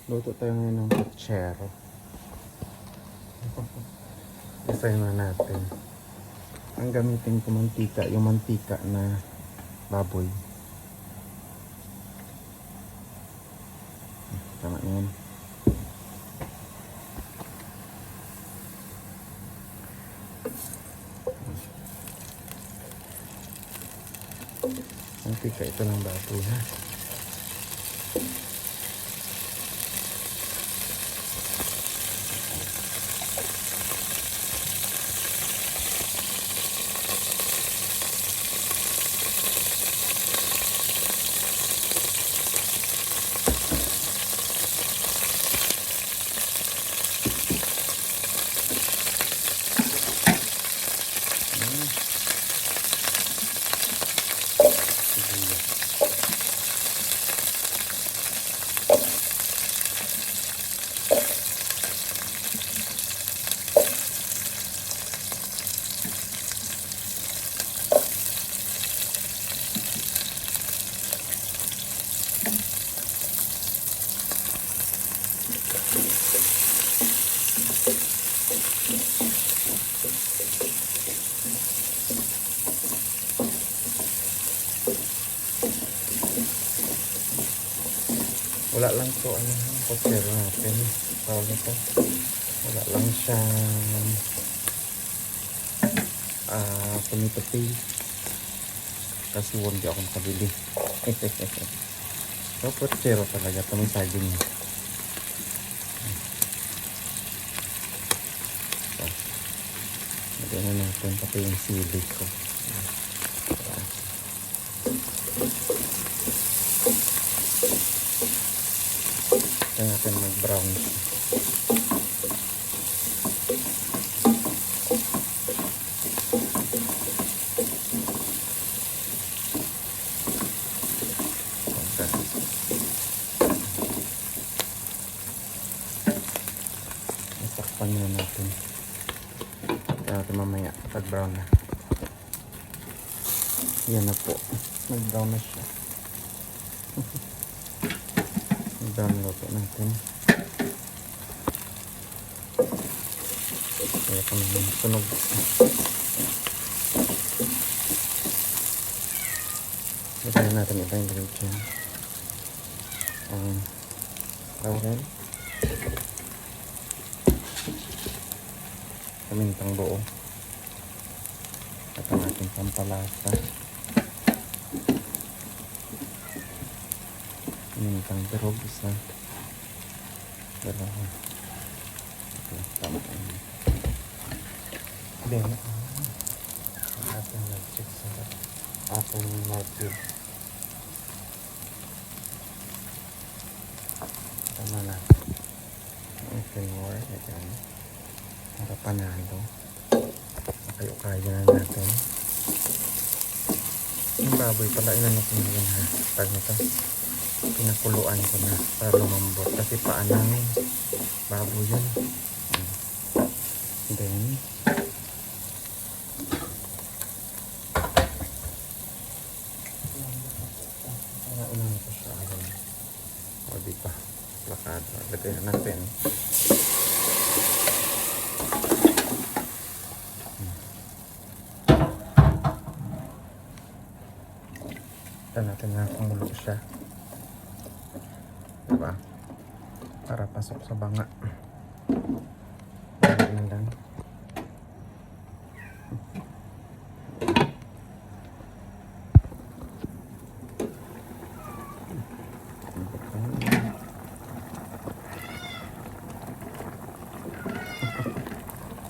Luto tayo ngayon ng putsero. Isayin na natin. Ang gamitin ko mantika, yung mantika na baboy. Tama na yan. Mantika ito ng baboy, ha. Wala lang to ano ang putsero natin. Tawag ito. Wala lang siyang tomato paste. Kasi hindi ako nakabili. So putsero talaga ito, may saging. So, lagyan na natin pati yung sili ko. Kaya natin mag-brown siya. Nasakpan na natin. Kaya natin mamaya pag-brown na. Yan na po. Nag-brown na siya. Nag-brown na luto natin. Kaya kami yung sunog. Lagyan na natin ibang ingredient. Ang laurel. Pamintang buo. At ang ating pampalasa. Pamintang birog isa. Dalawa. Okay, tama tayo. Then, ang ating nag-check sa ating market. Tama na. Ang flour. Ayan. Para panalo. Kayo-kaya na natin. Yung baboy pala, inanok mo yun, ha. Tag nito. Pinakuluan ko na para lumambot. Kasi paanang baboy yun. Then, unahin ko siya. O, di pa. Plakado. Lagyan natin. Ito natin na kumulo siya. Diba? Para pasok sa banga. Lagyan na lang.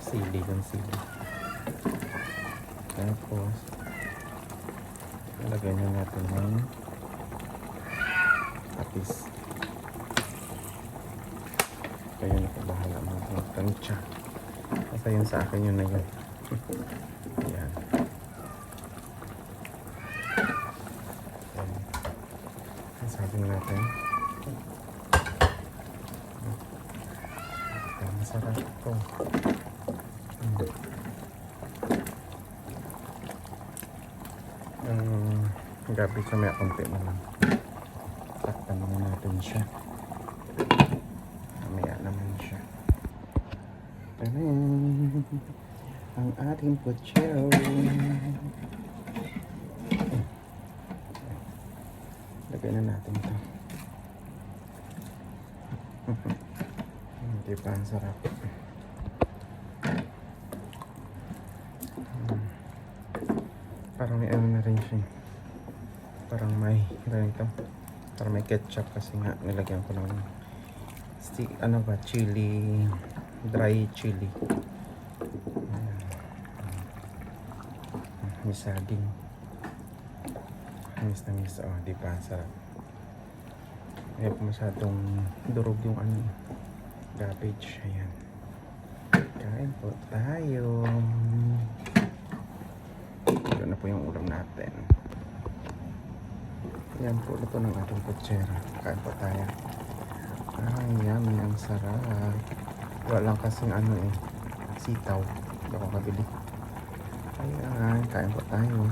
Sili yung sili. Tapos lagyan na natin ng patis. Kaya na po bahala magtansya. Basta yun sa akin yun na yun. Ayan. Nasabing natin. Masarap ito. Gabi sa may konti na lang. Saktan naman natin siya. Tanan! Ang ating puchero. Lagay na natin ito. Hindi pa ang sarap. Parang may ano na rin siya. Parang may ganito. Parang may ketchup kasi nga nilagyan ko ng ano ba, chili, dry chili. May saging. Miss na miss. Oh, di ba? Sarap. Ayaw po masyadong durog yung ano, garbage. Ayan. Kain po tayo. Ito na po yung ulam natin. Ayan po, ito ng ating kutsera. Kain po tayo. Ay, yummy. Ang sarap. Wala lang kasing ano sitaw. Hindi ako kabili. Ayan, kain po tayo.